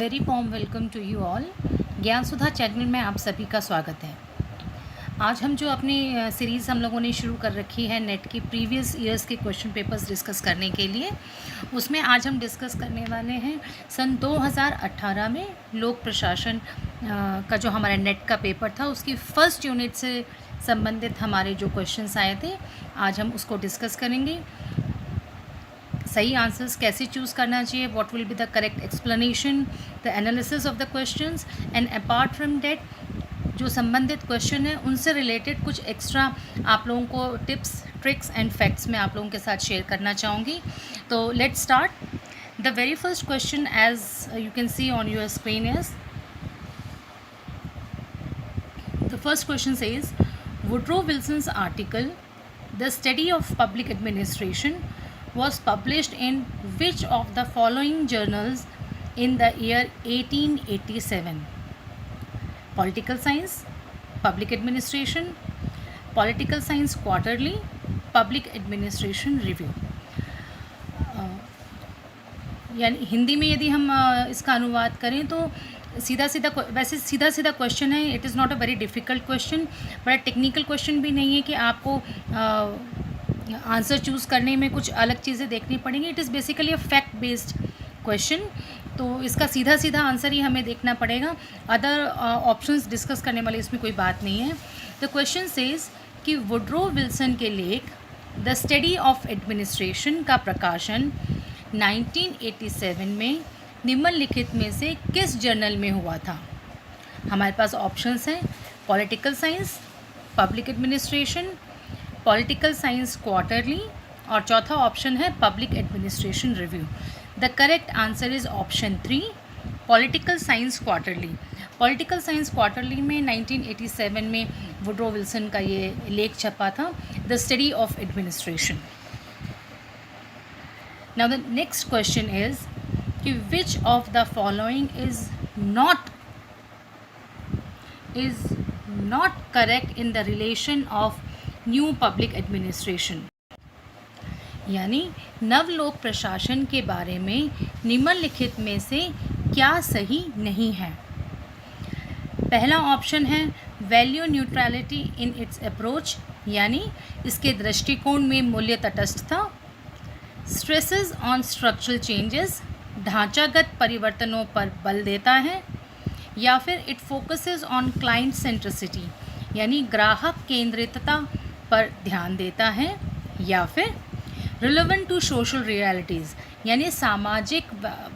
Very warm welcome to you all. Gyan Sudha channel में आप सभी का स्वागत है। आज हम जो अपनी सीरीज़ हम लोगों ने शुरू कर रखी है नेट की प्रीवियस ईयर्स के क्वेश्चन पेपर्स डिस्कस करने के लिए, उसमें आज हम डिस्कस करने वाले हैं सन 2018 में लोक प्रशासन का जो हमारा नेट का पेपर था उसकी फ़र्स्ट यूनिट से संबंधित हमारे जो क्वेश्चंस आए थे आज हम उसको डिस्कस करेंगे। सही आंसर्स कैसे चूज़ करना चाहिए, what will be the correct explanation, the analysis of the questions and apart from that जो संबंधित क्वेश्चन है उनसे रिलेटेड कुछ एक्स्ट्रा आप लोगों को टिप्स ट्रिक्स एंड फैक्ट्स मैं आप लोगों के साथ शेयर करना चाहूँगी। तो let's start. The very first question as you can see on your screen is the first question says Woodrow Wilson's article the study of public administration was published in which of the following journals in the year 1887? Political Science, Public Administration, Political Science Quarterly, Public Administration Review। यानी हिंदी में यदि हम इसका अनुवाद करें तो सीधा सीधा क्वेश्चन है। It is not a very difficult question, बड़ा टेक्निकल क्वेश्चन भी नहीं है कि आपको आंसर चूज़ करने में कुछ अलग चीज़ें देखनी पड़ेंगी। It is basically a fact based question, तो इसका सीधा आंसर ही हमें देखना पड़ेगा। अदर ऑप्शंस डिस्कस करने वाले इसमें कोई बात नहीं है। द क्वेश्चन सेज कि वुड्रो विल्सन के लेख द स्टडी ऑफ एडमिनिस्ट्रेशन का प्रकाशन 1987 में निम्नलिखित में से किस जर्नल में हुआ था? हमारे पास ऑप्शंस हैं political science, public administration, political science quarterly और चौथा ऑप्शन है public administration review. The correct answer is option 3 political science quarterly. Political science quarterly में 1987 में वुड्रो विल्सन का ये लेख छपा था, the study of administration. Now the next question is कि which of the following is not correct in the relation of new public administration, यानी नवलोक प्रशासन के बारे में निम्नलिखित में से क्या सही नहीं है? पहला ऑप्शन है value neutrality in its approach, यानी इसके दृष्टिकोण में मूल्य तटस्थता। स्ट्रेसेस ऑन स्ट्रक्चरल चेंजेस, ढांचागत परिवर्तनों पर बल देता है। या फिर it focuses on client centricity, यानी ग्राहक केंद्रितता पर ध्यान देता है। या फिर रिलेवेंट टू सोशल रियलिटीज़, यानी सामाजिक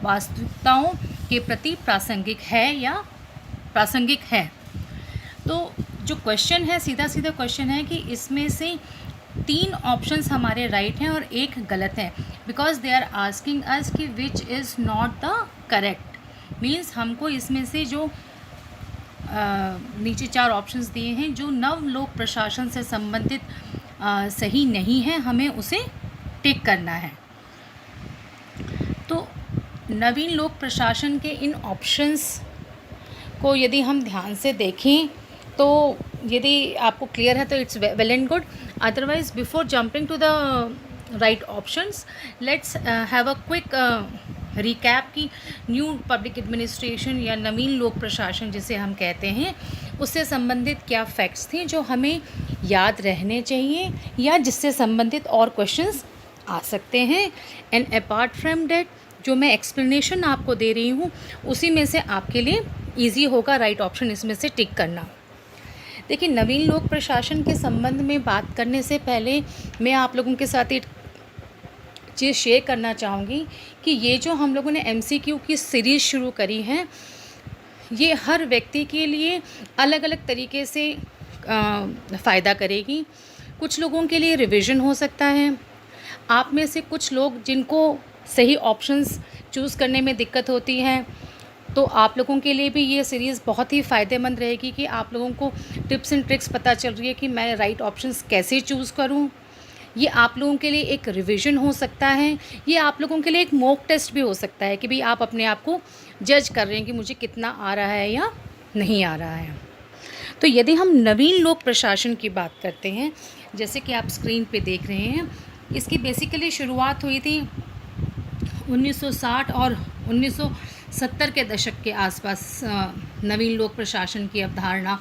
वास्तविकताओं के प्रति प्रासंगिक है। तो जो क्वेश्चन है सीधा क्वेश्चन है कि इसमें से 3 ऑप्शंस हमारे राइट हैं और एक गलत है, because they are asking us कि which is not the correct. Means हमको इसमें से जो नीचे 4 ऑप्शंस दिए हैं जो नवलोक प्रशासन से संबंधित सही नहीं है, हमें उसे टिक करना है। तो नवीन लोक प्रशासन के इन ऑप्शंस को यदि हम ध्यान से देखें तो यदि आपको क्लियर है तो it's well and good. Otherwise before jumping to the right options let's have a quick recap की न्यू पब्लिक एडमिनिस्ट्रेशन या नवीन लोक प्रशासन जिसे हम कहते हैं उससे संबंधित क्या फैक्ट्स थे जो हमें याद रहने चाहिए या जिससे संबंधित और क्वेश्चंस आ सकते हैं। एंड अपार्ट फ्रॉम डैट जो मैं एक्सप्लेनेशन आपको दे रही हूँ उसी में से आपके लिए ईजी होगा राइट ऑप्शन इसमें से टिक करना। देखिए, नवीन लोक प्रशासन के संबंध में बात करने से पहले मैं आप लोगों के साथ एक चीज़ शेयर करना चाहूँगी कि ये जो हम लोगों ने MCQ की सीरीज़ शुरू करी है ये हर व्यक्ति के लिए अलग अलग तरीके से फ़ायदा करेगी। कुछ लोगों के लिए रिवीजन हो सकता है। आप में से कुछ लोग जिनको सही ऑप्शंस चूज़ करने में दिक्कत होती है तो आप लोगों के लिए भी ये सीरीज़ बहुत ही फ़ायदेमंद रहेगी कि आप लोगों को टिप्स एंड ट्रिक्स पता चल रही है कि मैं राइट ऑप्शंस कैसे चूज़ करूँ। ये आप लोगों के लिए एक रिवीजन हो सकता है, ये आप लोगों के लिए एक मॉक टेस्ट भी हो सकता है कि भाई आप अपने आप को जज कर रहे हैं कि मुझे कितना आ रहा है या नहीं आ रहा है। तो यदि हम नवीन लोक प्रशासन की बात करते हैं, जैसे कि आप स्क्रीन पे देख रहे हैं, इसकी बेसिकली शुरुआत हुई थी 1960 और 70 के दशक के आसपास नवीन लोक प्रशासन की अवधारणा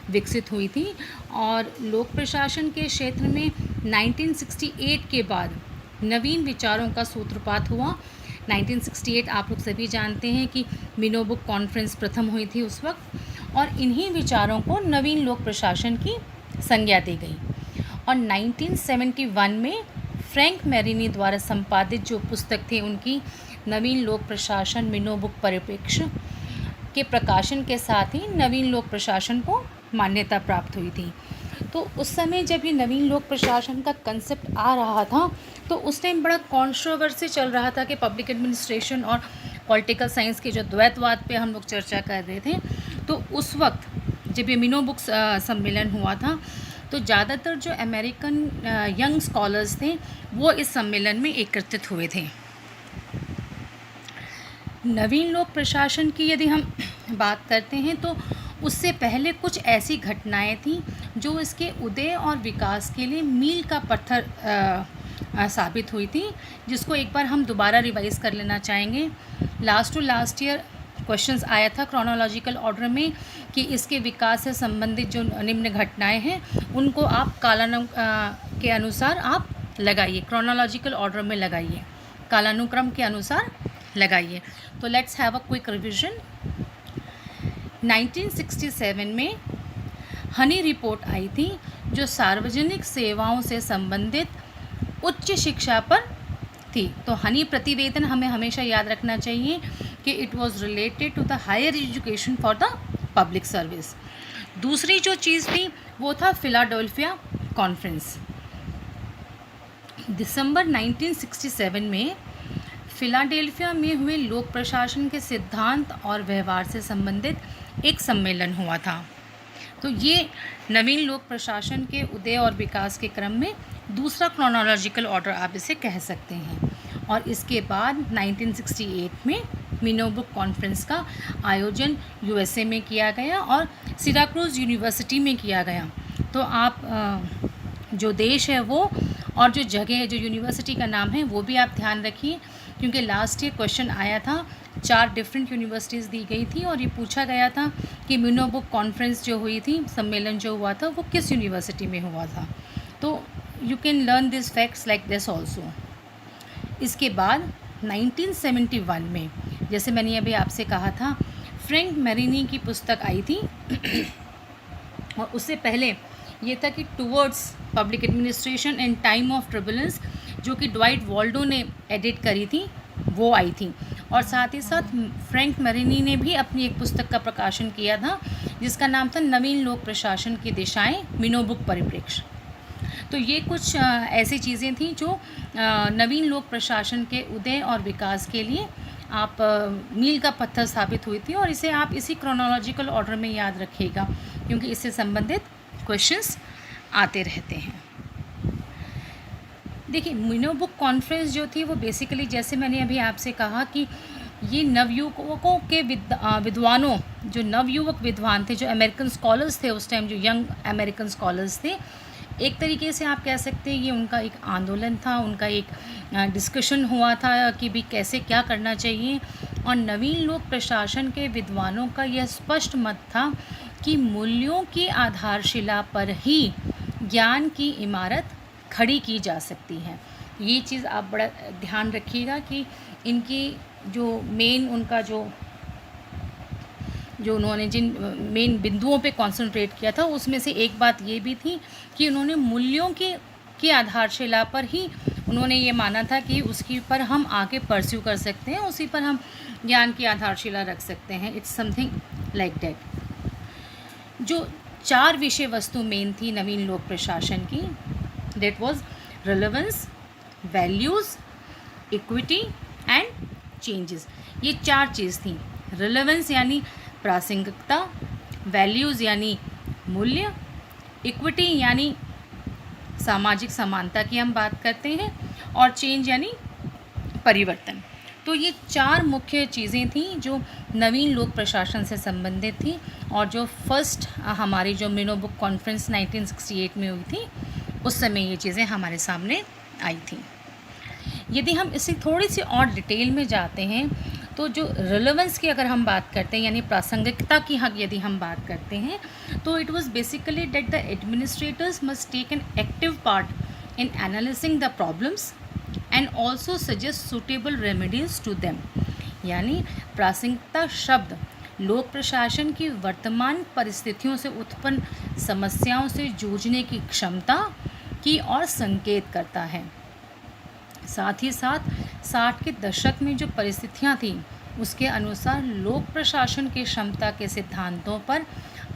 विकसित हुई थी और लोक प्रशासन के क्षेत्र में 1968 के बाद नवीन विचारों का सूत्रपात हुआ। 1968 आप लोग सभी जानते हैं कि मिनो बुक कॉन्फ्रेंस प्रथम हुई थी उस वक्त, और इन्हीं विचारों को नवीन लोक प्रशासन की संज्ञा दी गई। और 1971 में फ्रैंक मेरिनी द्वारा संपादित जो पुस्तक थी उनकी नवीन लोक प्रशासन मिनो बुक परिप्रेक्ष्य के प्रकाशन के साथ ही नवीन लोक प्रशासन को मान्यता प्राप्त हुई थी। तो उस समय जब ये नवीन लोक प्रशासन का कंसेप्ट आ रहा था तो उस टाइम बड़ा कंट्रोवर्सी चल रहा था कि पब्लिक एडमिनिस्ट्रेशन और पॉलिटिकल साइंस के जो द्वैतवाद पे हम लोग चर्चा कर रहे थे। तो उस वक्त जब ये मिनो बुक सम्मेलन हुआ था तो ज़्यादातर जो अमेरिकन यंग स्कॉलर्स थे वो इस सम्मेलन में एकत्रित हुए थे। नवीन लोक प्रशासन की यदि हम बात करते हैं तो उससे पहले कुछ ऐसी घटनाएं थीं जो इसके उदय और विकास के लिए मील का पत्थर साबित हुई थी, जिसको एक बार हम दोबारा रिवाइज कर लेना चाहेंगे। लास्ट ईयर क्वेश्चंस आया था क्रोनोलॉजिकल ऑर्डर में कि इसके विकास से संबंधित जो निम्न घटनाएं हैं उनको आप कालानुक्रम के अनुसार आप लगाइए, क्रोनोलॉजिकल ऑर्डर में लगाइए, कालानुक्रम के अनुसार लगाइए। तो let's have a quick revision. 1967 में हनी रिपोर्ट आई थी जो सार्वजनिक सेवाओं से संबंधित उच्च शिक्षा पर थी। तो हनी प्रतिवेदन हमें हमेशा याद रखना चाहिए कि it was related to the higher education for the public service. दूसरी जो चीज़ थी वो था फिलाडेल्फिया कॉन्फ्रेंस। दिसंबर 1967 में फिलाडेल्फिया में हुए लोक प्रशासन के सिद्धांत और व्यवहार से संबंधित एक सम्मेलन हुआ था। तो ये नवीन लोक प्रशासन के उदय और विकास के क्रम में दूसरा क्रोनोलॉजिकल ऑर्डर आप इसे कह सकते हैं। और इसके बाद 1968 में मिनो बुक कॉन्फ्रेंस का आयोजन यूएसए में किया गया और सिराक्यूज यूनिवर्सिटी में किया गया। तो आप जो देश है वो और जो जगह है, जो यूनिवर्सिटी का नाम है वो भी आप ध्यान रखिए, क्योंकि लास्ट ईयर क्वेश्चन आया था, 4 डिफरेंट यूनिवर्सिटीज़ दी गई थी और ये पूछा गया था कि मिनो बुक कॉन्फ्रेंस जो हुई थी, सम्मेलन जो हुआ था वो किस यूनिवर्सिटी में हुआ था। तो you can learn this facts like this also. इसके बाद 1971 में, जैसे मैंने अभी आपसे कहा था, फ्रैंक मेरिनी की पुस्तक आई थी और उससे पहले ये था कि towards public administration and time of turbulence, जो कि ड्वाइट वॉल्डो ने एडिट करी थी, वो आई थी। और साथ ही साथ फ्रैंक मेरिनी ने भी अपनी एक पुस्तक का प्रकाशन किया था जिसका नाम था नवीन लोक प्रशासन की दिशाएं, मिनो बुक परिप्रेक्ष्य। तो ये कुछ ऐसी चीज़ें थी जो नवीन लोक प्रशासन के उदय और विकास के लिए आप मील का पत्थर साबित हुई थी, और इसे आप इसी क्रोनोलॉजिकल ऑर्डर में याद रखिएगा क्योंकि इससे संबंधित क्वेश्चंस आते रहते हैं। देखिए, मिनो बुक कॉन्फ्रेंस जो थी वो बेसिकली, जैसे मैंने अभी आपसे कहा कि ये नवयुवकों के विद्वानों, जो नवयुवक विद्वान थे, जो अमेरिकन स्कॉलर्स थे उस टाइम, जो यंग अमेरिकन स्कॉलर्स थे, एक तरीके से आप कह सकते हैं ये उनका एक आंदोलन था, उनका एक डिस्कशन हुआ था कि भी कैसे क्या करना चाहिए। और नवीन लोक प्रशासन के विद्वानों का यह स्पष्ट मत था कि मूल्यों की आधारशिला पर ही ज्ञान की इमारत खड़ी की जा सकती है। ये चीज़ आप बड़ा ध्यान रखिएगा कि इनकी जो मेन, उनका जो उन्होंने जिन मेन बिंदुओं पे कंसंट्रेट किया था उसमें से एक बात ये भी थी कि उन्होंने मूल्यों की आधारशिला पर ही उन्होंने ये माना था कि उसकी पर हम आगे परस्यू कर सकते हैं, उसी पर हम ज्ञान की आधारशिला रख सकते हैं। It's something like that. जो 4 विषय वस्तु मेन थी नवीन लोक प्रशासन की, that was relevance, values, equity and changes. ये 4 चीज़ थी। रिलेवेंस यानी प्रासंगिकता, वैल्यूज़ यानी मूल्य, इक्विटी यानी सामाजिक समानता की हम बात करते हैं, और चेंज यानी परिवर्तन। तो ये 4 मुख्य चीज़ें थी जो नवीन लोक प्रशासन से संबंधित थी और जो फर्स्ट हमारी जो मिनो बुक कॉन्फ्रेंस 1968 में हुई थी उस समय ये चीज़ें हमारे सामने आई थी। यदि हम इसे थोड़ी सी और डिटेल में जाते हैं तो जो रिलेवेंस की अगर हम बात करते हैं यानी प्रासंगिकता की यदि हम बात करते हैं तो it was basically that the administrators must take an active part in analysing the problems and also suggest suitable remedies to them. यानी प्रासंगिकता शब्द लोक प्रशासन की वर्तमान परिस्थितियों से उत्पन्न समस्याओं से जूझने की क्षमता की ओर संकेत करता है। साथ ही साथ 60 के दशक में जो परिस्थितियां थीं उसके अनुसार लोक प्रशासन की क्षमता के सिद्धांतों पर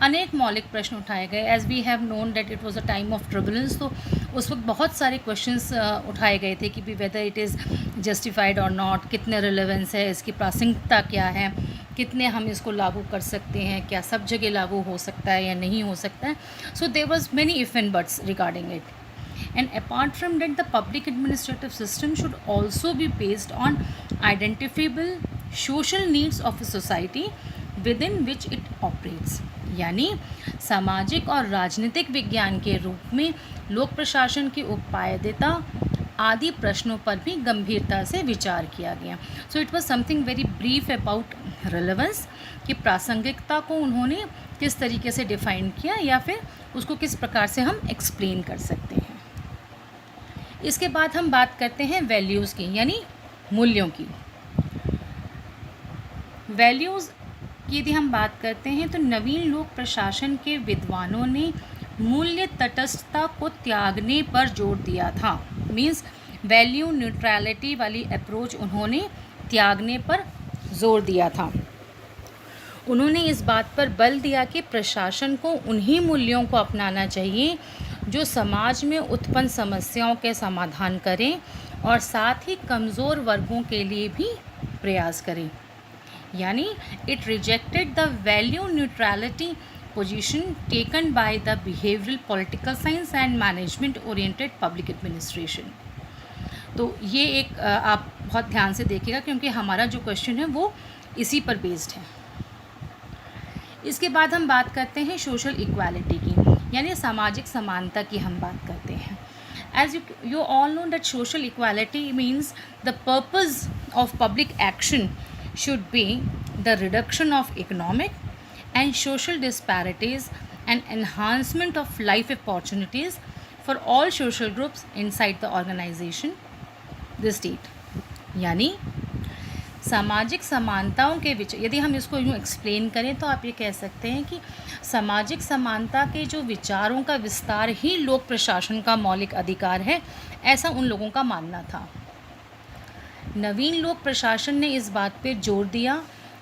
अनेक मौलिक प्रश्न उठाए गए। As we have known that it was a time of turbulence, तो उस वक्त बहुत सारे क्वेश्चंस उठाए गए थे कि भी वेदर इट इज़ जस्टिफाइड और नॉट, कितने रिलेवेंस है, इसकी प्रासंगिकता क्या है, कितने हम इसको लागू कर सकते हैं, क्या सब जगह लागू हो सकता है या नहीं हो सकता है। So there was many if and buts regarding it. And apart from that, the public administrative system should also be based on identifiable social needs of a society within which it operates। यानी सामाजिक और राजनीतिक विज्ञान के रूप में लोक प्रशासन की उपादेयता आदि प्रश्नों पर भी गंभीरता से विचार किया गया। So it was something very brief about relevance कि प्रासंगिकता को उन्होंने किस तरीके से डिफाइन किया या फिर उसको किस प्रकार से हम एक्सप्लेन कर सकते हैं। इसके बाद हम बात करते हैं वैल्यूज़ की यानी मूल्यों की। वैल्यूज़ की यदि हम बात करते हैं तो नवीन लोक प्रशासन के विद्वानों ने मूल्य तटस्थता को त्यागने पर जोर दिया था। मीन्स वैल्यू न्यूट्रलिटी वाली अप्रोच उन्होंने त्यागने पर जोर दिया था। उन्होंने इस बात पर बल दिया कि प्रशासन को उन्हीं मूल्यों को अपनाना चाहिए जो समाज में उत्पन्न समस्याओं के समाधान करें और साथ ही कमज़ोर वर्गों के लिए भी प्रयास करें। यानी it rejected the value neutrality position taken by the behavioural political science and management oriented public administration. तो ये एक आप बहुत ध्यान से देखिएगा क्योंकि हमारा जो क्वेश्चन है वो इसी पर बेस्ड है। इसके बाद हम बात करते हैं सोशल इक्वालिटी की यानी सामाजिक समानता की हम बात करते हैं। As you all know that social equality means the purpose of public action should be the reduction of economic and social disparities and enhancement of life opportunities for all social groups inside the organization, the state। यानी सामाजिक समानताओं के विचार, यदि हम इसको यूँ explain करें तो आप ये कह सकते हैं कि सामाजिक समानता के जो विचारों का विस्तार ही लोक प्रशासन का मौलिक अधिकार है, ऐसा उन लोगों का मानना था। नवीन लोक प्रशासन ने इस बात पर जोर दिया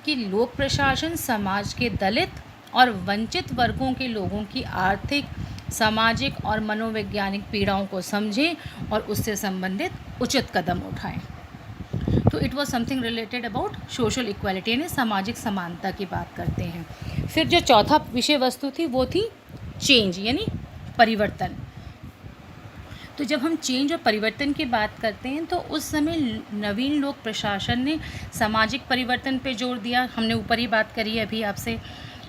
कि लोक प्रशासन समाज के दलित और वंचित वर्गों के लोगों की आर्थिक, सामाजिक और मनोवैज्ञानिक पीड़ाओं को समझे और उससे संबंधित उचित कदम उठाएं। तो it was something related about social equality यानी सामाजिक समानता की बात करते हैं। फिर जो चौथा विषय वस्तु थी वो थी चेंज यानी परिवर्तन। तो जब हम चेंज और परिवर्तन की बात करते हैं तो उस समय नवीन लोक प्रशासन ने सामाजिक परिवर्तन पे जोर दिया। हमने ऊपर ही बात करी है अभी आपसे।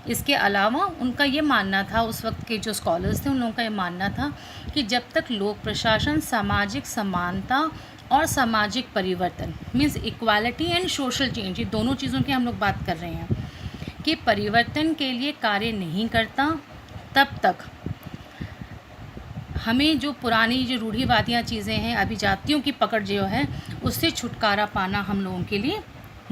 इसके अलावा उनका ये मानना था, उस वक्त के जो स्कॉलर्स थे उन लोगों का ये मानना था कि जब तक लोक प्रशासन सामाजिक समानता और सामाजिक परिवर्तन means equality and social change, ये दोनों चीज़ों की हम लोग बात कर रहे हैं कि परिवर्तन के लिए कार्य नहीं करता, तब तक हमें जो पुरानी जो रूढ़िवादियाँ चीज़ें हैं, अभिजातियों की पकड़ जो है उससे छुटकारा पाना हम लोगों के लिए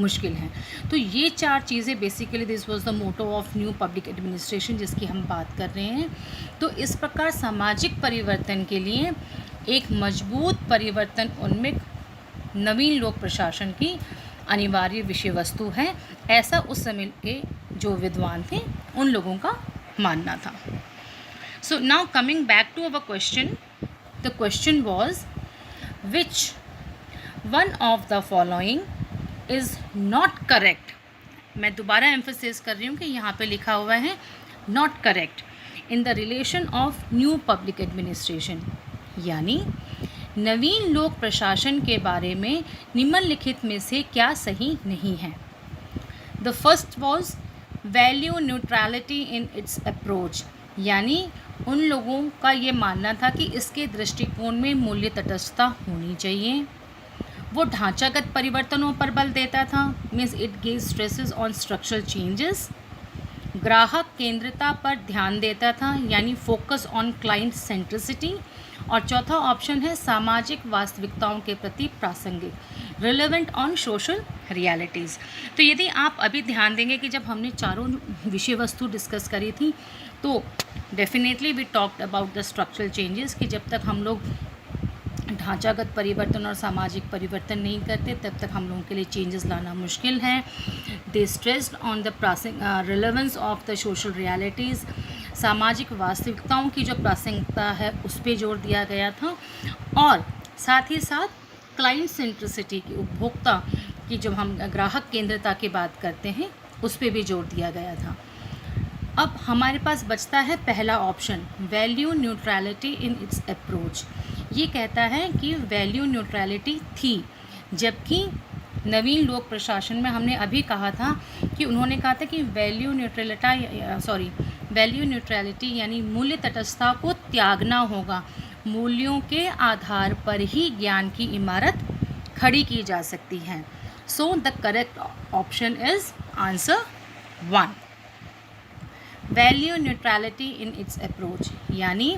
मुश्किल है। तो ये चार चीज़ें basically this was the motto of new public administration जिसकी हम बात कर रहे हैं। तो इस प्रकार सामाजिक परिवर्तन के लिए एक मजबूत परिवर्तन उन्मुख नवीन लोक प्रशासन की अनिवार्य विषय वस्तु है, ऐसा उस समय के जो विद्वान थे उन लोगों का मानना था। So now coming back to our question, the question was which one of the following is not correct। मैं दोबारा एम्फेसिस कर रही हूँ कि यहाँ पे लिखा हुआ है not correct in the relation of new public administration, यानी नवीन लोक प्रशासन के बारे में निम्नलिखित में से क्या सही नहीं है। The first was value neutrality in its approach, यानी उन लोगों का ये मानना था कि इसके दृष्टिकोण में मूल्य तटस्थता होनी चाहिए। वो ढांचागत परिवर्तनों पर बल देता था, means it give stresses on structural changes. ग्राहक केंद्रता पर ध्यान देता था, यानी फोकस ऑन क्लाइंट सेंट्रिसिटी। और चौथा ऑप्शन है सामाजिक वास्तविकताओं के प्रति प्रासंगिक, रिलेवेंट ऑन सोशल रियलिटीज़। तो यदि आप अभी ध्यान देंगे कि जब हमने चारों विषय वस्तु डिस्कस करी थी तो definitely we talked about the structural changes, कि जब तक हम लोग ढांचागत परिवर्तन और सामाजिक परिवर्तन नहीं करते तब तक हम लोगों के लिए चेंजेस लाना मुश्किल है। They stressed on the relevance of the social realities, सामाजिक वास्तविकताओं की जो प्रासंगिकता है उस पर जोर दिया गया था। और साथ ही साथ क्लाइंट सेंट्रिसिटी की, उपभोक्ता की, जब हम ग्राहक केंद्रता की बात करते हैं उस पर भी जोर दिया गया था। अब हमारे पास बचता है पहला option, value neutrality in its approach. ये कहता है कि वैल्यू न्यूट्रलिटी थी, जबकि नवीन लोक प्रशासन में हमने अभी कहा था कि उन्होंने कहा था कि वैल्यू न्यूट्रलिटी यानी मूल्य तटस्थता को त्यागना होगा, मूल्यों के आधार पर ही ज्ञान की इमारत खड़ी की जा सकती है। So the correct option is answer 1, value neutrality in its approach. यानी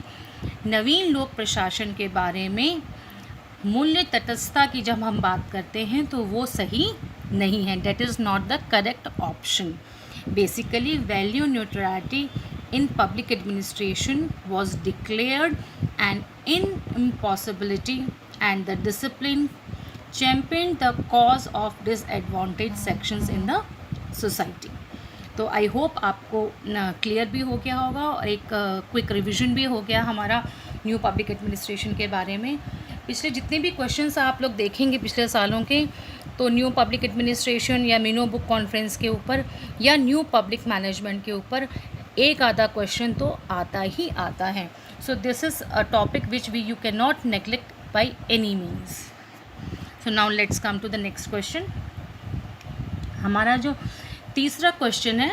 नवीन लोक प्रशासन के बारे में मूल्य तटस्थता की जब हम बात करते हैं तो वो सही नहीं है, that is not the correct option. Basically value neutrality in public administration was declared an impossibility and the discipline championed the cause of disadvantaged sections in the society। तो आई होप आपको क्लियर भी हो गया होगा और एक quick revision भी हो गया हमारा न्यू पब्लिक एडमिनिस्ट्रेशन के बारे में। पिछले जितने भी क्वेश्चंस आप लोग देखेंगे पिछले सालों के, तो न्यू पब्लिक एडमिनिस्ट्रेशन या मीनो बुक कॉन्फ्रेंस के ऊपर या न्यू पब्लिक मैनेजमेंट के ऊपर एक आधा क्वेश्चन तो आता ही आता है। So this is a topic which you can not neglect by any means. So now let's come to the next question. हमारा जो तीसरा क्वेश्चन है,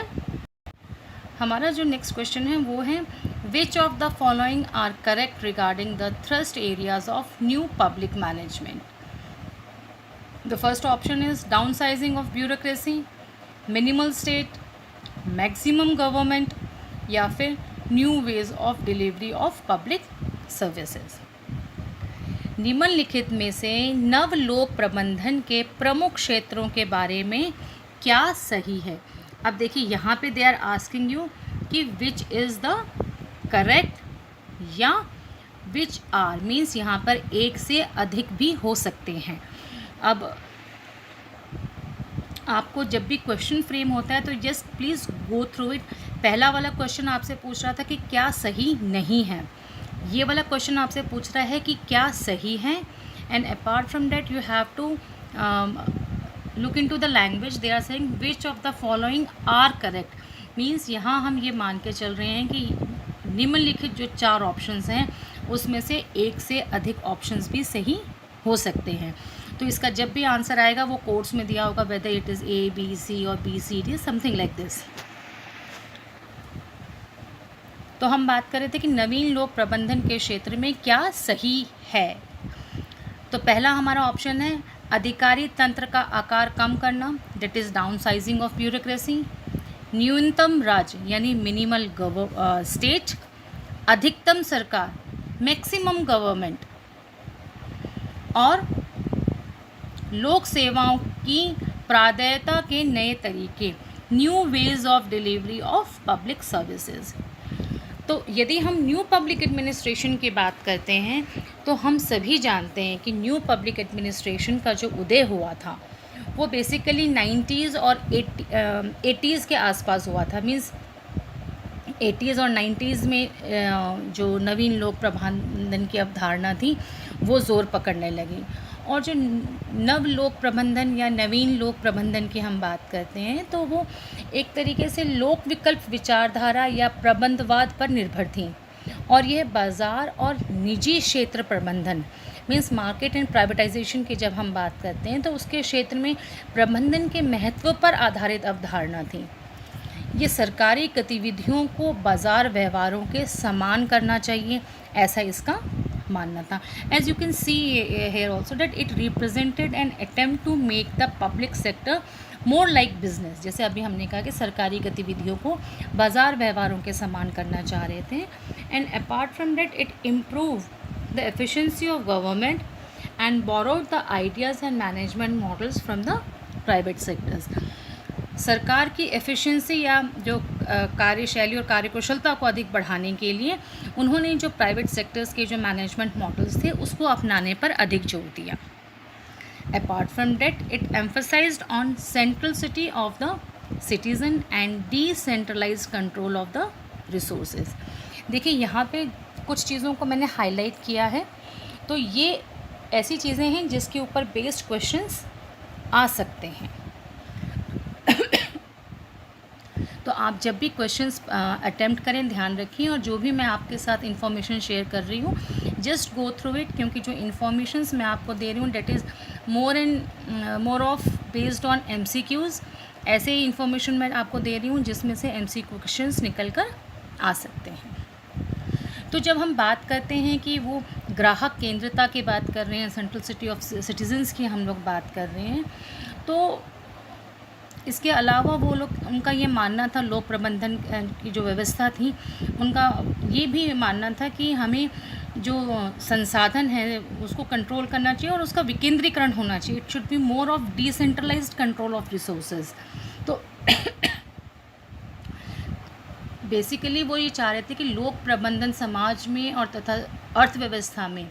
हमारा जो नेक्स्ट क्वेश्चन है वो है, which of the following are correct regarding the thrust areas of new public management. The first option is downsizing of bureaucracy, minimal state, maximum government, या फिर new ways of delivery of public services. निम्नलिखित में से नव लोक प्रबंधन के प्रमुख क्षेत्रों के बारे में क्या सही है। अब देखिए यहाँ पे दे आर आस्किंग यू कि विच इज़ द करेक्ट या विच आर, मीन्स यहाँ पर एक से अधिक भी हो सकते हैं। अब आपको जब भी क्वेश्चन फ्रेम होता है तो just please go through it. पहला वाला क्वेश्चन आपसे पूछ रहा था कि क्या सही नहीं है, ये वाला क्वेश्चन आपसे पूछ रहा है कि क्या सही है। And apart from that you have to look into the language. They are saying which of the following are correct, means यहाँ हम ये मान के चल रहे हैं कि निम्नलिखित जो 4 ऑप्शंस हैं उसमें से एक से अधिक ऑप्शंस भी सही हो सकते हैं। तो इसका जब भी आंसर आएगा वो कोड्स में दिया होगा, whether it is A, B, C और B, C, D, something like this. तो हम बात कर रहे थे कि नवीन लोक प्रबंधन के क्षेत्र में क्या सही है। तो पहला हमारा ऑप्शन है अधिकारी तंत्र का आकार कम करना, that is down sizing of bureaucracy, न्यूनतम राज्य यानी मिनिमल स्टेट, अधिकतम सरकार मैक्सिमम गवर्नमेंट, और लोक सेवाओं की प्रादायता के नए तरीके, new ways of delivery of public services. तो यदि हम न्यू पब्लिक एडमिनिस्ट्रेशन की बात करते हैं तो हम सभी जानते हैं कि न्यू पब्लिक एडमिनिस्ट्रेशन का जो उदय हुआ था वो बेसिकली 90s और 80s के आसपास हुआ था। मीन्स 80s और 90s में जो नवीन लोक प्रबंधन की अवधारणा थी वो ज़ोर पकड़ने लगी। और जो नव लोक प्रबंधन या नवीन लोक प्रबंधन की हम बात करते हैं तो वो एक तरीके से लोक विकल्प विचारधारा या प्रबंधवाद पर निर्भर थी। और यह बाज़ार और निजी क्षेत्र प्रबंधन, मीन्स मार्केट एंड प्राइवेटाइजेशन की जब हम बात करते हैं तो उसके क्षेत्र में प्रबंधन के महत्व पर आधारित अवधारणा थी। ये सरकारी गतिविधियों को बाज़ार व्यवहारों के समान करना चाहिए, ऐसा इसका मानना था. As you can see here also that it represented an attempt to make the public sector more like business. जैसे अभी हमने कहा कि सरकारी गतिविधियों को बाजार व्यवहारों के समान करना चाह रहे थे. And apart from that it improve the efficiency of government and borrowed the ideas and management models from the private sectors. सरकार की एफिशिएंसी या जो कार्यशैली और कार्यकुशलता को अधिक बढ़ाने के लिए उन्होंने जो प्राइवेट सेक्टर्स के जो मैनेजमेंट मॉडल्स थे उसको अपनाने पर अधिक जोर दिया. Apart from that it emphasized on centrality of the citizen and decentralize control of the resources. देखिए यहाँ पे कुछ चीज़ों को मैंने हाईलाइट किया है. तो ये ऐसी चीज़ें हैं जिसके ऊपर बेस्ड क्वेश्चंस आ सकते हैं. तो आप जब भी क्वेश्चंस अटेम्प्ट करें ध्यान रखिए, और जो भी मैं आपके साथ इन्फॉर्मेशन शेयर कर रही हूँ जस्ट गो थ्रू इट, क्योंकि जो इन्फॉर्मेशंस मैं आपको दे रही हूँ that is more of based on MCQs. ऐसे ही इन्फॉर्मेशन मैं आपको दे रही हूँ जिसमें से MCQ क्वेश्चंस निकल कर आ सकते हैं. तो जब हम बात करते हैं कि वो ग्राहक केंद्रता की बात कर रहे हैं, सेंट्रलिसिटी ऑफ सिटीजन्स की हम लोग बात कर रहे हैं, तो इसके अलावा वो लोग, उनका ये मानना था, लोक प्रबंधन की जो व्यवस्था थी उनका ये भी मानना था कि हमें जो संसाधन है उसको कंट्रोल करना चाहिए और उसका विकेंद्रीकरण होना चाहिए. It should be more of decentralised control of resources. तो बेसिकली वो ये चाह रहे थे कि लोक प्रबंधन समाज में और तथा अर्थव्यवस्था में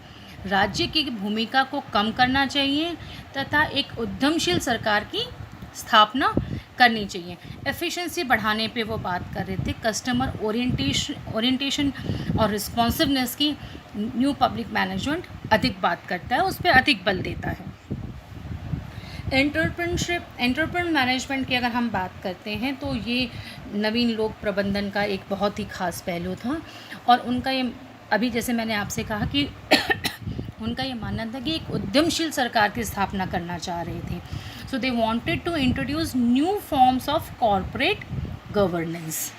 राज्य की भूमिका को कम करना चाहिए तथा एक उद्यमशील सरकार की स्थापना करनी चाहिए. एफिशिएंसी बढ़ाने पे वो बात कर रहे थे. कस्टमर ओरिएंटेशन और रिस्पॉन्सिवनेस की न्यू पब्लिक मैनेजमेंट अधिक बात करता है, उस पर अधिक बल देता है. एंटरप्रेन्योर मैनेजमेंट की अगर हम बात करते हैं तो ये नवीन लोक प्रबंधन का एक बहुत ही खास पहलू था. और उनका ये, अभी जैसे मैंने आपसे कहा कि उनका ये मानना था कि एक उद्यमशील सरकार की स्थापना करना चाह रहे थे. So they wanted to introduce new forms of corporate governance.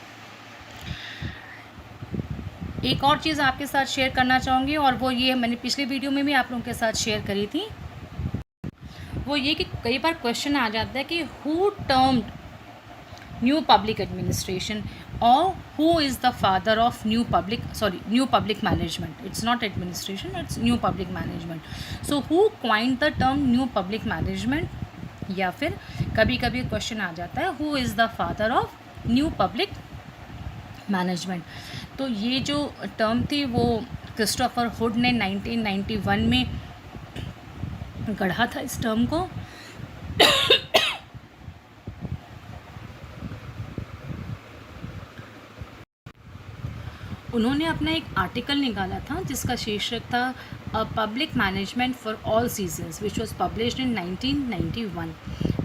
एक और चीज़ आपके साथ शेयर करना चाहूँगी, और वो ये मैंने पिछले वीडियो में भी आप लोगों के साथ शेयर करी थी. वो ये कि कई बार क्वेश्चन आ जाता है कि who termed new public administration और who is the father of new public management. It's not administration, it's new public management. So who coined the term new public management, या फिर कभी कभी क्वेश्चन आ जाता है who is the father of new public management. तो ये जो टर्म थी वो क्रिस्टोफर हुड ने 1991 में गढ़ा था इस टर्म को. उन्होंने अपना एक आर्टिकल निकाला था जिसका शीर्षक था a public management for all seasons which was published in 1991.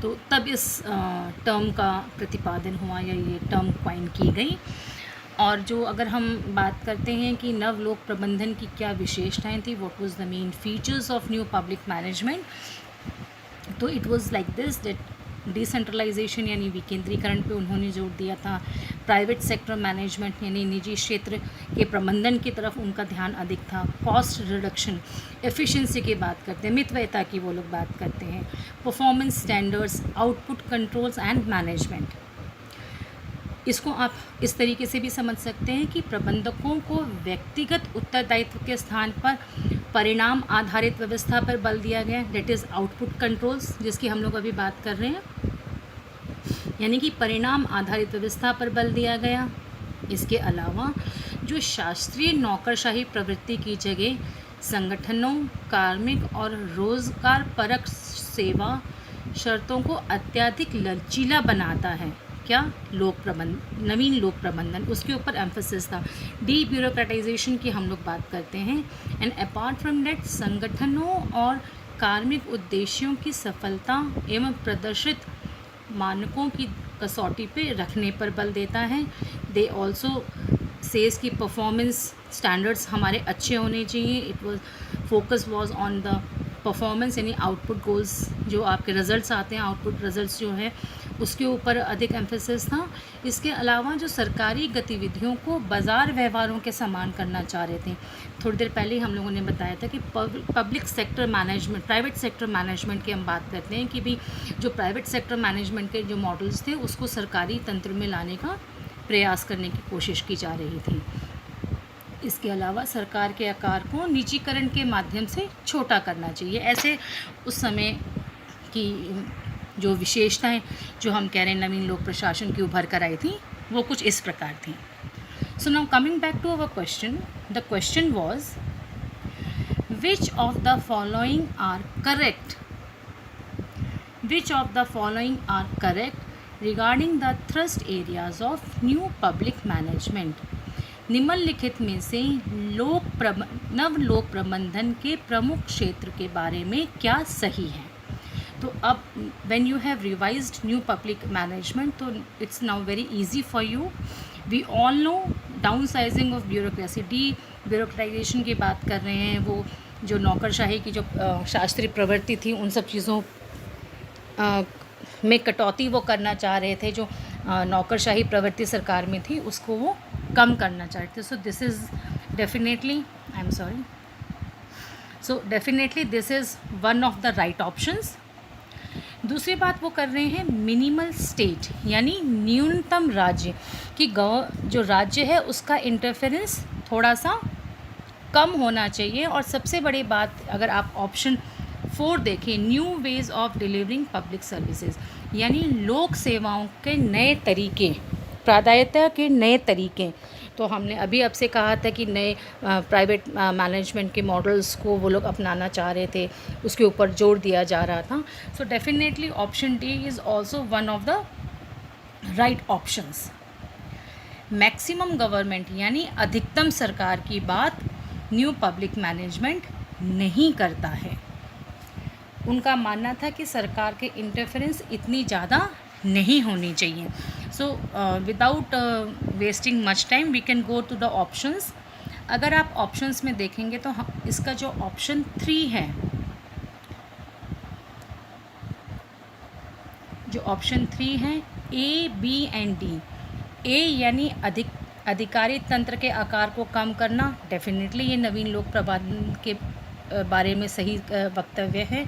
तो तब इस टर्म का प्रतिपादन हुआ या ये टर्म क्वाइन की गई. और जो अगर हम बात करते हैं कि नव लोक प्रबंधन की क्या विशेषताएं थी, what was the main features of new public management, तो it was like this that decentralization यानी विकेंद्रीकरण पे उन्होंने जोर दिया था. प्राइवेट सेक्टर मैनेजमेंट यानी निजी क्षेत्र के प्रबंधन की तरफ उनका ध्यान अधिक था. कॉस्ट रिडक्शन, एफिशिएंसी की बात करते हैं, मितव्ययता की वो लोग बात करते हैं. Performance standards, output controls and management. इसको आप इस तरीके से भी समझ सकते हैं कि प्रबंधकों को व्यक्तिगत उत्तरदायित्व के स्थान पर परिणाम आधारित व्यवस्था पर बल दिया गया. डेट इज़ आउटपुट कंट्रोल्स, जिसकी हम लोग अभी बात कर रहे हैं, यानी कि परिणाम आधारित व्यवस्था पर बल दिया गया. इसके अलावा जो शास्त्रीय नौकरशाही प्रवृत्ति की जगह संगठनों, कार्मिक और रोजगार परक सेवा शर्तों को अत्यधिक लचीला बनाता है, क्या नवीन लोक प्रबंधन, उसके ऊपर एम्फोसिस था. डी ब्यूरोक्रेटाइजेशन की हम लोग बात करते हैं. एंड अपार्ट फ्रॉम डेट संगठनों और कार्मिक उद्देश्यों की सफलता एवं प्रदर्शित मानकों की कसौटी पे रखने पर बल देता है. दे ऑल्सो सेज की परफॉर्मेंस स्टैंडर्ड्स हमारे अच्छे होने चाहिए. It was focus was on the performance यानी आउटपुट गोल्स, जो आपके रिजल्ट्स आते हैं, आउटपुट रिजल्ट्स जो है उसके ऊपर अधिक एम्फेसिस था। इसके अलावा जो सरकारी गतिविधियों को बाज़ार व्यवहारों के समान करना चाह रहे थे। थोड़ी देर पहले हम लोगों ने बताया था कि public sector management, private sector management की हम बात करते हैं कि भी जो प्राइवेट सेक्टर मैनेजमेंट के जो मॉडल्स थे उसको सरकारी तंत्र में लाने का प्रयास करने की कोशिश की जा रही थी। इसके अलावा सरकार के आकार को निजीकरण के माध्यम से छोटा करना चाहिए। ऐसे उस समय की जो विशेषताएं जो हम कह रहे हैं नवीन लोक प्रशासन की उभर कर आई थी वो कुछ इस प्रकार थी। So now coming back to our question, the question was which of the following are correct, which of the following are correct regarding the thrust areas of new public management. निम्नलिखित में से नव लोक प्रबंधन के प्रमुख क्षेत्र के बारे में क्या सही है। तो अब when you have revised new public management तो it's now very easy for you. We all know downsizing of bureaucracy, de bureaucratization की बात कर रहे हैं। वो जो नौकरशाही की जो शास्त्रीय प्रवृत्ति थी उन सब चीज़ों में कटौती वो करना चाह रहे थे। जो नौकरशाही प्रवृत्ति सरकार में थी उसको वो कम करना चाहते थे। सो this is definitely, I am sorry, so definitely this is one of the right options. दूसरी बात वो कर रहे हैं मिनिमल स्टेट, यानी न्यूनतम राज्य कि जो राज्य है उसका इंटरफेरेंस थोड़ा सा कम होना चाहिए। और सबसे बड़ी बात अगर आप ऑप्शन 4 देखें, new ways of delivering public services, यानी लोक सेवाओं के नए तरीके, प्रादायिकता के नए तरीके। तो हमने अभी आपसे कहा था कि नए प्राइवेट मैनेजमेंट के मॉडल्स को वो लोग अपनाना चाह रहे थे, उसके ऊपर जोर दिया जा रहा था। So definitely option D is also one of the right options. Maximum government यानी अधिकतम सरकार की बात न्यू पब्लिक मैनेजमेंट नहीं करता है। उनका मानना था कि सरकार के इंटरफेरेंस इतनी ज़्यादा नहीं होनी चाहिए। So without wasting much time we can go to the options. अगर आप ऑप्शंस में देखेंगे तो इसका जो ऑप्शन 3 है, जो ऑप्शन 3 है ए, बी एंड डी। ए यानी अधिकारी तंत्र के आकार को कम करना, डेफिनेटली ये नवीन लोक प्रबंधन के बारे में सही वक्तव्य है।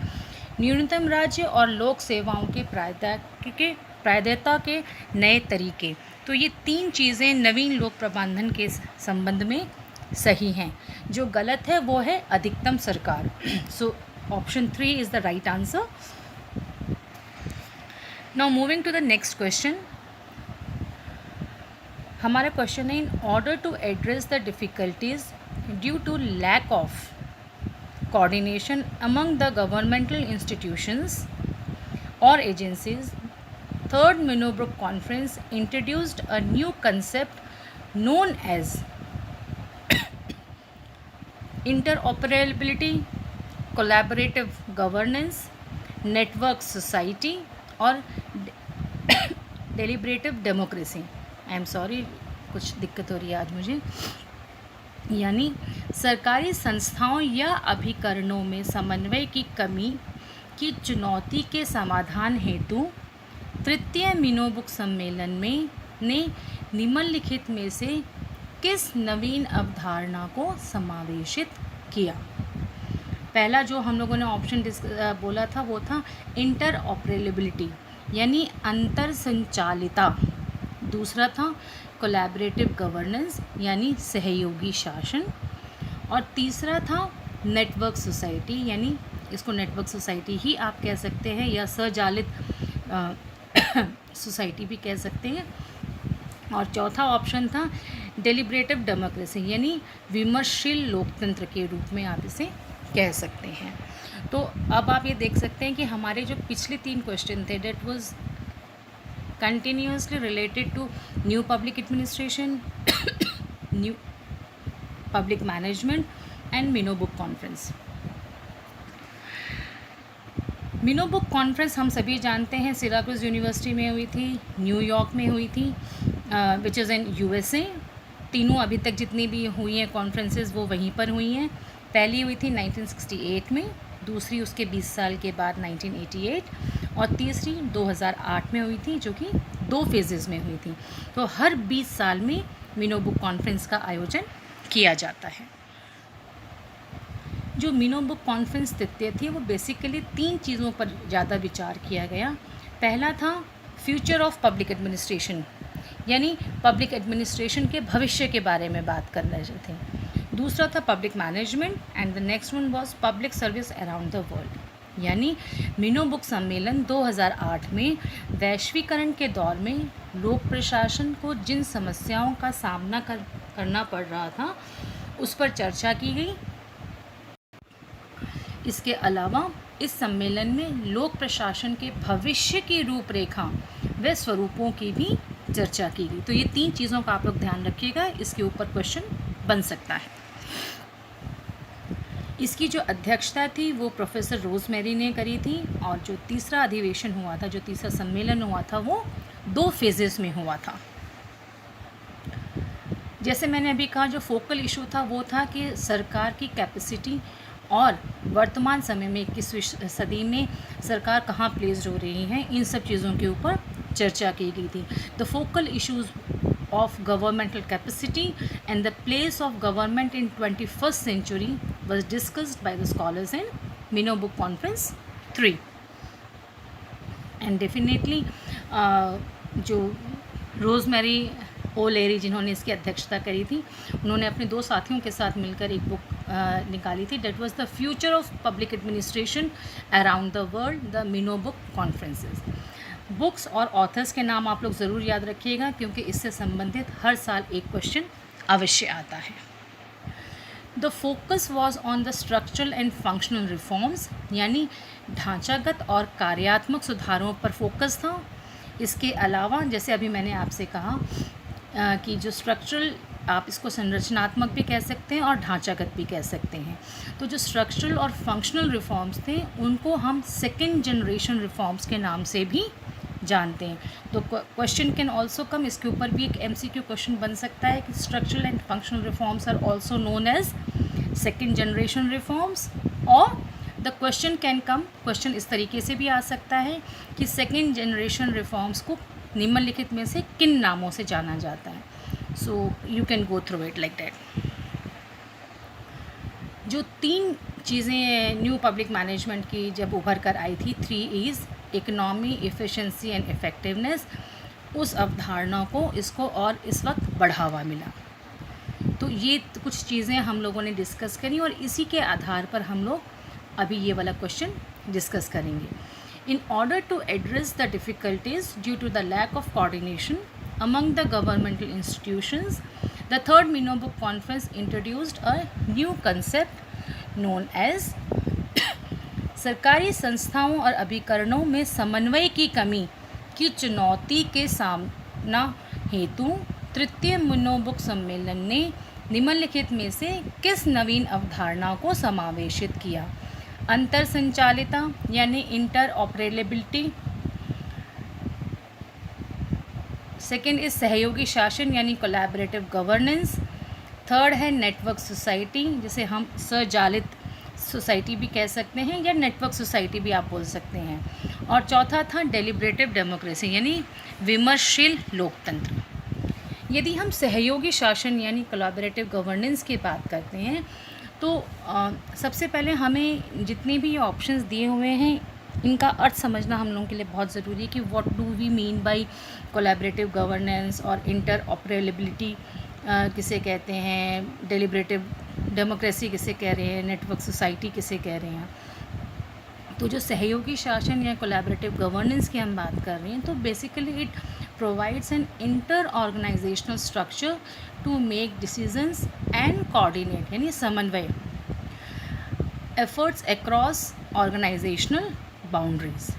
न्यूनतम राज्य और लोक सेवाओं के प्रायद्यता के नए तरीके, तो ये 3 चीज़ें नवीन लोक प्रबंधन के संबंध में सही हैं। जो गलत है वो है अधिकतम सरकार। So option 3 is the right answer. Now moving to the next question. हमारा क्वेश्चन है, in order to address the difficulties due to lack of coordination among the governmental institutions or agencies, Third Minobrook Conference introduced a new concept known as interoperability, collaborative governance, network society और deliberative democracy। I am sorry, कुछ दिक्कत हो रही है आज मुझे। यानी सरकारी संस्थाओं या अभिकरणों में समन्वय की कमी की चुनौती के समाधान हेतु तृतीय मिनोबुक सम्मेलन में ने निम्नलिखित में से किस नवीन अवधारणा को समावेशित किया। पहला जो हम लोगों ने ऑप्शन बोला था वो था इंटरऑपरेबिलिटी यानी अंतर संचालिता। दूसरा था कोलैबोरेटिव गवर्नेंस यानी सहयोगी शासन। और तीसरा था नेटवर्क सोसाइटी, यानी इसको नेटवर्क सोसाइटी ही आप कह सकते हैं या स्वचालित सोसाइटी भी कह सकते हैं। और चौथा ऑप्शन था डेलिब्रेटिव डेमोक्रेसी यानी विमर्शशील लोकतंत्र के रूप में आप इसे कह सकते हैं। तो अब आप ये देख सकते हैं कि हमारे जो पिछले 3 क्वेश्चन थे that was continuously related to new public administration, new public management and Minobuk Conference। Minnowbrook conference हम सभी जानते हैं सिराकुज यूनिवर्सिटी में हुई थी, न्यूयॉर्क में हुई थी, विच इज़ इन USA। तीनों अभी तक जितनी भी हुई हैं कॉन्फ्रेंसेस वो वहीं पर हुई हैं। पहली हुई थी 1968 में, दूसरी उसके 20 साल के बाद 1988 और तीसरी 2008 में हुई थी, जो कि 2 फेजेज़ में हुई थी। तो हर 20 साल में मीनो बुक कॉन्फ्रेंस का आयोजन किया जाता है। जो मीनो बुक कॉन्फ्रेंस तथ्य थी वो बेसिकली 3 चीज़ों पर ज़्यादा विचार किया गया। पहला था फ्यूचर ऑफ पब्लिक एडमिनिस्ट्रेशन, यानी पब्लिक एडमिनिस्ट्रेशन के भविष्य के बारे में बात कर रहे थे। दूसरा था public management and the next one was public service around the world, यानी मीनो बुक सम्मेलन 2008 में वैश्वीकरण के दौर में लोक प्रशासन को जिन समस्याओं का सामना करना पड़ रहा था उस पर चर्चा की गई। इसके अलावा इस सम्मेलन में लोक प्रशासन के भविष्य की रूपरेखा व स्वरूपों की भी चर्चा की गई। तो ये 3 चीज़ों का आप लोग ध्यान रखिएगा, इसके ऊपर क्वेश्चन बन सकता है। इसकी जो अध्यक्षता थी वो प्रोफेसर रोज़मेरी ने करी थी, और जो तीसरा अधिवेशन हुआ था, जो तीसरा सम्मेलन हुआ था, वो 2 फेजेस में हुआ था। जैसे मैंने अभी कहा, जो फोकल इशू था वो था कि सरकार की कैपेसिटी और वर्तमान समय में 21वीं सदी में सरकार कहाँ प्लेस्ड हो रही है, इन सब चीज़ों के ऊपर चर्चा की गई थी। The focal issues of governmental capacity and the place of government in 21st century was discussed by the scholars in Minno Book Conference 3 and definitely जो रोज़मेरी ओलेरी जिन्होंने इसकी अध्यक्षता करी थी, उन्होंने अपने 2 साथियों के साथ मिलकर एक बुक निकाली थी, that was the future of public administration around the world, the Minnowbrook conferences. Books और ऑथर्स के नाम आप लोग ज़रूर याद रखिएगा, क्योंकि इससे संबंधित हर साल एक क्वेश्चन अवश्य आता है। The focus was on the structural and functional reforms, यानी ढांचागत और कार्यात्मक सुधारों पर फोकस था। इसके अलावा जैसे अभी मैंने आपसे कहा कि जो स्ट्रक्चरल, आप इसको संरचनात्मक भी कह सकते हैं और ढांचागत भी कह सकते हैं। तो जो स्ट्रक्चरल और फंक्शनल रिफॉर्म्स थे उनको हम सेकेंड जनरेशन रिफॉर्म्स के नाम से भी जानते हैं। तो क्वेश्चन कैन ऑल्सो कम, इसके ऊपर भी एक MCQ क्वेश्चन बन सकता है कि structural and functional reforms are also known as second generation reforms. और the question can come, question इस तरीके से भी आ सकता है कि सेकेंड जनरेशन रिफॉर्म्स को निम्नलिखित में से किन नामों से जाना जाता है। So you can go through it like that. जो 3 चीज़ें न्यू पब्लिक मैनेजमेंट की जब उभर कर आई थी, 3 E's, economy, efficiency and effectiveness, उस अवधारणा को इसको और इस वक्त बढ़ावा मिला। तो ये कुछ चीज़ें हम लोगों ने डिस्कस करी और इसी के आधार पर हम लोग अभी ये वाला क्वेश्चन डिस्कस करेंगे। In order to address the difficulties due to the lack of coordination among the governmental institutions, the third Minno Book Conference introduced a new concept known as सरकारी संस्थाओं और अभिकरणों में समन्वय की कमी की चुनौती के सामना हेतु तृतीय मिनो बुक सम्मेलन ने निम्नलिखित में से किस नवीन अवधारणा को समावेशित किया? अंतर संचालिता यानी इंटर ऑपरेबिलिटी, सेकेंड इज सहयोगी शासन यानी कोलैबोरेटिव गवर्नेंस, थर्ड है नेटवर्क सोसाइटी जिसे हम स्वचालित सोसाइटी भी कह सकते हैं या नेटवर्क सोसाइटी भी आप बोल सकते हैं, और चौथा था डेलिब्रेटिव डेमोक्रेसी यानी विमर्शशील लोकतंत्र। यदि हम सहयोगी शासन यानी कोलैबोरेटिव गवर्नेंस की बात करते हैं तो सबसे पहले हमें जितने भी ऑप्शंस दिए हुए हैं इनका अर्थ समझना हम लोगों के लिए बहुत ज़रूरी है कि what do we mean by collaborative governance और इंटर ऑपरेबिलिटी किसे कहते हैं, डेलिब्रेटिव डेमोक्रेसी किसे कह रहे हैं, नेटवर्क सोसाइटी किसे कह रहे हैं। तो जो सहयोगी शासन या कोलैबोरेटिव गवर्नेंस की हम बात कर रहे हैं तो basically it provides an interorganisational structure to make decisions and coordinate यानी समन्वय एफर्ट्स अक्रॉस ऑर्गेनाइजेशनल बाउंड्रीज।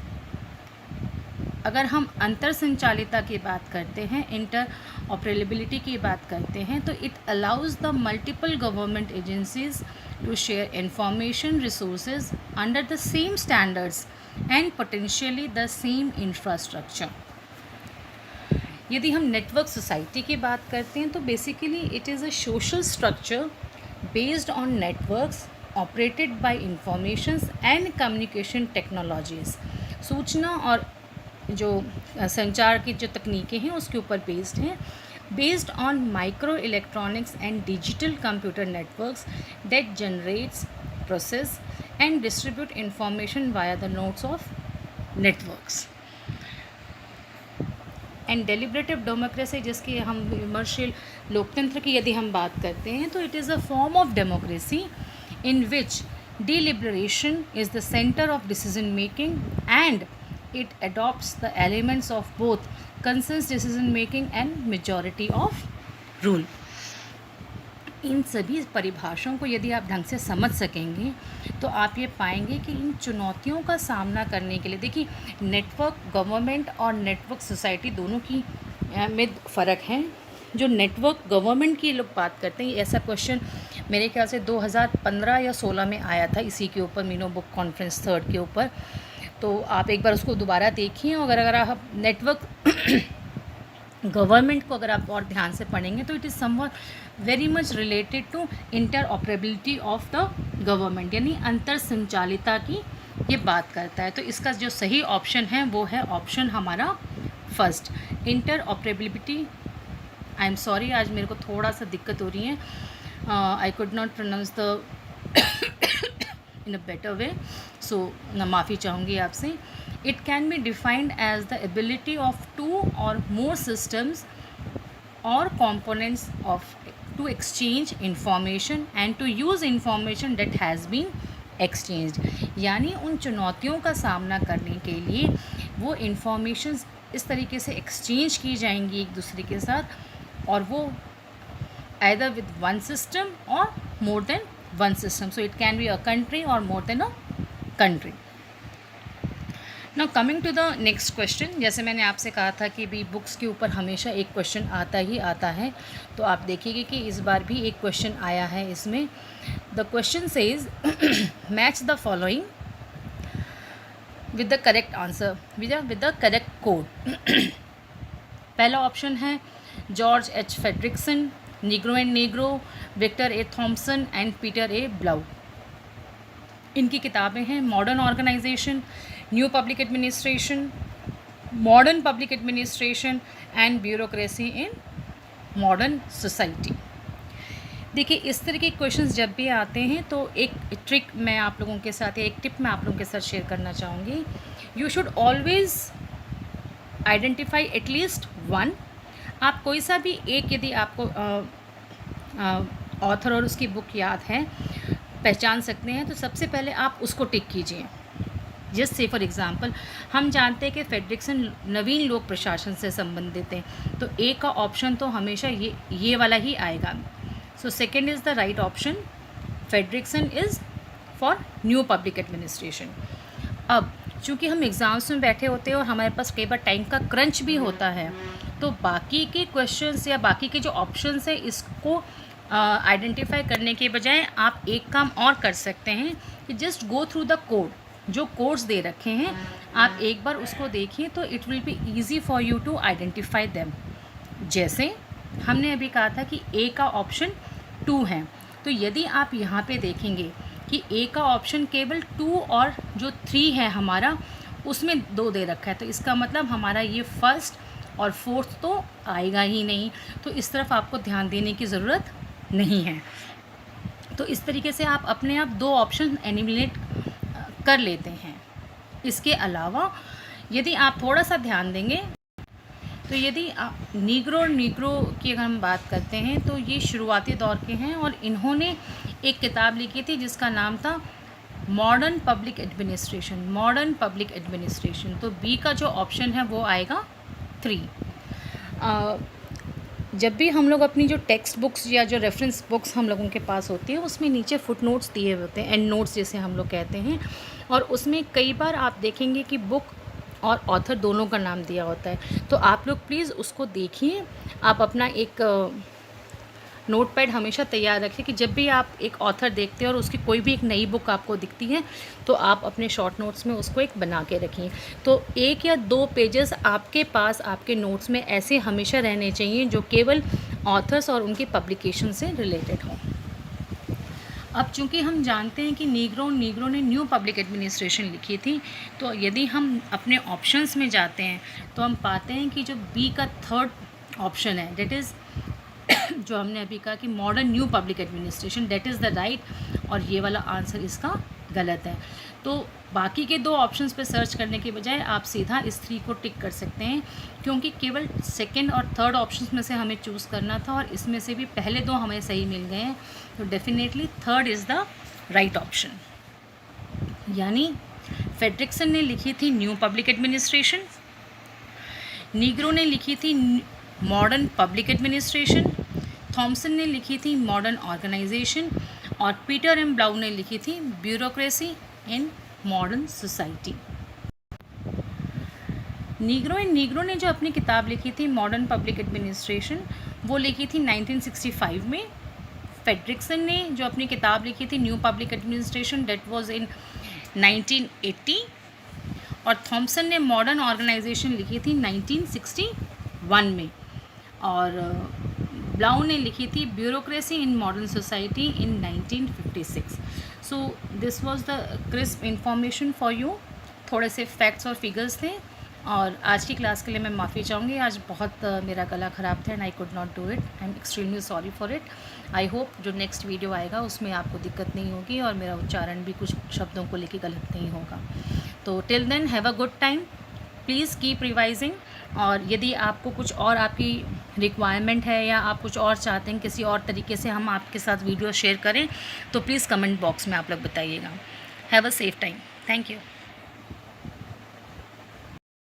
अगर हम अंतर संचालिता की बात करते हैं, इंटर ऑपरेबिलिटी की बात करते हैं, तो it allows the multiple government agencies to share information resources under the same standards and potentially the same infrastructure. यदि हम नेटवर्क सोसाइटी की बात करते हैं तो basically it is a social structure based on networks operated by informations and communication technologies सूचना और जो संचार की जो तकनीकें हैं उसके ऊपर बेस्ड हैं, based on micro electronics and digital computer networks that generates, process and distribute information via the nodes of networks. And deliberative democracy, जिसकी हम विमर्शशील लोकतंत्र की यदि हम बात करते हैं तो it is a form of democracy in which deliberation is the center of decision making and it adopts the elements of both consensus decision making and majority of rule। इन सभी परिभाषाओं को यदि आप ढंग से समझ सकेंगे तो आप ये पाएंगे कि इन चुनौतियों का सामना करने के लिए, देखिए नेटवर्क गवर्नमेंट और नेटवर्क सोसाइटी दोनों की में फ़र्क है। जो नेटवर्क गवर्नमेंट की लोग बात करते हैं, ऐसा क्वेश्चन मेरे ख्याल से 2015 या 16 में आया था इसी के ऊपर, मीनो बुक कॉन्फ्रेंस 3 के ऊपर। तो आप एक बार उसको दोबारा देखिए, और अगर आप नेटवर्क गवर्नमेंट को अगर आप और ध्यान से पढ़ेंगे तो it is somewhat very much related to interoperability of the government, यानी अंतर संचालिता की ये बात करता है। तो इसका जो सही ऑप्शन है वो है ऑप्शन हमारा first, interoperability. I am sorry, आज मेरे को थोड़ा सा दिक्कत हो रही है, I could not pronounce the in a better way, so मैं माफ़ी चाहूँगी आपसे। It can be defined as the ability of two or more systems or components of to exchange information and to use information that has been exchanged, यानी उन चुनौतियों का सामना करने के लिए वो इंफॉर्मेशंस इस तरीके से एक्सचेंज की जाएंगी एक दूसरे के साथ, और वो either with one system or more than one system, so it can be a country or more than a country। Now coming to the next question, जैसे मैंने आपसे कहा था कि भी बुक्स के ऊपर हमेशा एक क्वेश्चन आता ही आता है, तो आप देखिएगा कि इस बार भी एक क्वेश्चन आया है इसमें। The question says match the following with the correct answer with the correct code. पहला ऑप्शन है George H Frederickson, Nigro and Nigro, Victor A Thompson and Peter A Blau. इनकी किताबें हैं modern organization, new public administration, modern public administration and bureaucracy in modern society. देखिए इस तरह के questions जब भी आते हैं तो एक ट्रिक मैं आप लोगों के साथ, एक टिप मैं आप लोगों के साथ शेयर करना चाहूँगी। You should always identify at least one. आप कोई सा भी एक, यदि आपको ऑथर और उसकी बुक याद है, पहचान सकते हैं, तो सबसे पहले आप उसको टिक कीजिए। जस्ट से फॉर एग्ज़ाम्पल हम जानते हैं कि फेड्रिक्सन नवीन लोक प्रशासन से संबंधित हैं, तो ए का ऑप्शन तो हमेशा ये वाला ही आएगा। So second is the right option, Frederickson is for new public administration. अब चूँकि हम एग्ज़ाम्स में बैठे होते हैं और हमारे पास कई बार टाइम का क्रंच भी होता है, तो बाकी के क्वेश्चंस या बाकी के जो ऑप्शंस हैं इसको आइडेंटिफाई करने के बजाय आप एक काम और कर सकते हैं कि just go through the code. जो कोड्स दे रखे हैं आप एक बार उसको देखिए तो it will be easy for you to identify them. जैसे हमने अभी कहा था कि ए का ऑप्शन 2 है, तो यदि आप यहाँ पे देखेंगे कि ए का ऑप्शन केवल 2 और जो 3 है हमारा उसमें 2 दे रखा है, तो इसका मतलब हमारा ये फर्स्ट और फोर्थ तो आएगा ही नहीं, तो इस तरफ आपको ध्यान देने की ज़रूरत नहीं है। तो इस तरीके से आप अपने आप 2 ऑप्शन एलिमिनेट कर लेते हैं। इसके अलावा यदि आप थोड़ा सा ध्यान देंगे तो यदि आप नीग्रो की अगर हम बात करते हैं तो ये शुरुआती दौर के हैं और इन्होंने एक किताब लिखी थी जिसका नाम था मॉडर्न पब्लिक एडमिनिस्ट्रेशन। तो बी का जो ऑप्शन है वो आएगा 3। जब भी हम लोग अपनी जो टेक्स्ट बुक्स या जो रेफरेंस बुक्स हम लोगों के पास होती है उसमें नीचे फुट नोट्स दिए होते हैं, एंड नोट्स जिसे हम लोग कहते हैं, और उसमें कई बार आप देखेंगे कि बुक और ऑथर दोनों का नाम दिया होता है। तो आप लोग प्लीज़ उसको देखिए। आप अपना एक नोटपैड हमेशा तैयार रखें कि जब भी आप एक ऑथर देखते हैं और उसकी कोई भी एक नई बुक आपको दिखती है तो आप अपने शॉर्ट नोट्स में उसको एक बना के रखिए। तो 1 या 2 पेजेस आपके पास आपके नोट्स में ऐसे हमेशा रहने चाहिए जो केवल ऑथर्स और उनकी पब्लिकेशन से रिलेटेड हों। अब चूंकि हम जानते हैं कि नीग्रो ने न्यू पब्लिक एडमिनिस्ट्रेशन लिखी थी, तो यदि हम अपने ऑप्शंस में जाते हैं तो हम पाते हैं कि जो बी का थर्ड ऑप्शन है, डेट इज़ जो हमने अभी कहा कि modern new public administration, that is the right, और ये वाला आंसर इसका गलत है। तो बाकी के दो ऑप्शंस पे सर्च करने के बजाय आप सीधा इस 3 को टिक कर सकते हैं, क्योंकि केवल सेकंड और थर्ड ऑप्शंस में से हमें चूज़ करना था और इसमें से भी पहले दो हमें सही मिल गए हैं, तो definitely third is the right option. यानी फ्रेडरिक्सन ने लिखी थी न्यू पब्लिक एडमिनिस्ट्रेशन, नीग्रो ने लिखी थी मॉडर्न पब्लिक एडमिनिस्ट्रेशन, थॉमसन ने लिखी थी मॉडर्न ऑर्गेनाइजेशन, और पीटर एम ब्लाउ ने लिखी थी bureaucracy in modern society. Negro ने जो अपनी किताब लिखी थी मॉडर्न पब्लिक एडमिनिस्ट्रेशन, वो लिखी थी 1965 में। फ्रेडरिक्सन ने जो अपनी किताब लिखी थी new public administration, date was in 1980, और थॉमसन ने मॉडर्न ऑर्गेनाइजेशन लिखी थी 1961 में, और ब्लाउ ने लिखी थी bureaucracy in modern society in 1956। So this was the crisp information for you. थोड़े से फैक्ट्स और फिगर्स थे, और आज की क्लास के लिए मैं माफ़ी चाहूँगी। आज बहुत मेरा गला ख़राब था and I could not do it, I am extremely sorry for it. I hope जो नेक्स्ट वीडियो आएगा उसमें आपको दिक्कत नहीं होगी और मेरा उच्चारण भी कुछ शब्दों को लेकर गलत नहीं होगा। तो till then have a good time, please keep revising, और यदि आपको कुछ और आपकी रिक्वायरमेंट है या आप कुछ और चाहते हैं किसी और तरीके से हम आपके साथ वीडियो शेयर करें, तो प्लीज़ कमेंट बॉक्स में आप लोग बताइएगा। Have a safe time, thank you.